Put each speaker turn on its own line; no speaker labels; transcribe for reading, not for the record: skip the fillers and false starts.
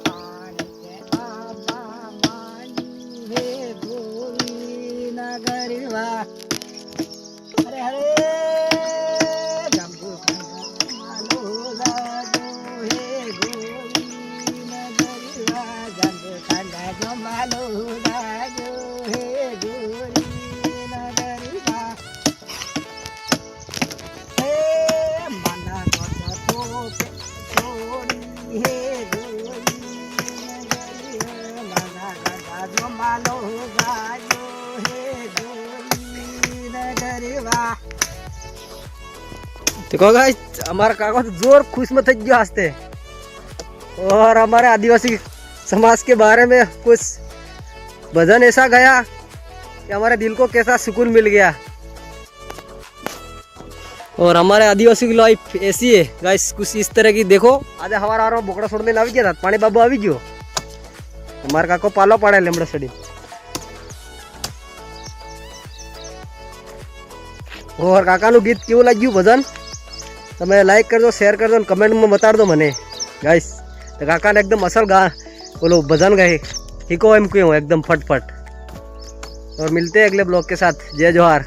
पानी के बाबा मानी हे गोरी नगरवा हरे हरे जम्बू मालो लाजो हे गोरी नगरवा जम्बू खंडा जो मालो लाजो हे गोरी नगरवा हे मना तो छोड़ी हे गोरी नगरवा मना खंडा जो मालो लाजो हे गोरी नगरवा
देखो गाइस हमारा काका तो जोर खुश में थक गया हंसते और हमारे आदिवासी समाज के बारे में कुछ भजन ऐसा गया कि हमारे दिल को कैसा सुकून मिल गया। और हमारे आदिवासी की लाइफ ऐसी है गाइस कुछ इस तरह की। देखो आज हमारा आ रहा बोकड़ा छोड़ने આવી ગયા था पानी बाबू આવી ગયો हमारे काको पालो पाड़े लेमड़ा सड़ी। और काकाનું ગીત કેવું લાગ્યું ભજન તમે લાઈક કરજો શેર કરજો અને કમેન્ટમાં બતાડજો મને ગાઈસ। તો કાકાને એકદમ અસલ બોલો भजन गाए हिको एम क्यों एकदम फटफट। और मिलते हैं अगले ब्लॉग के साथ। जय जोहार।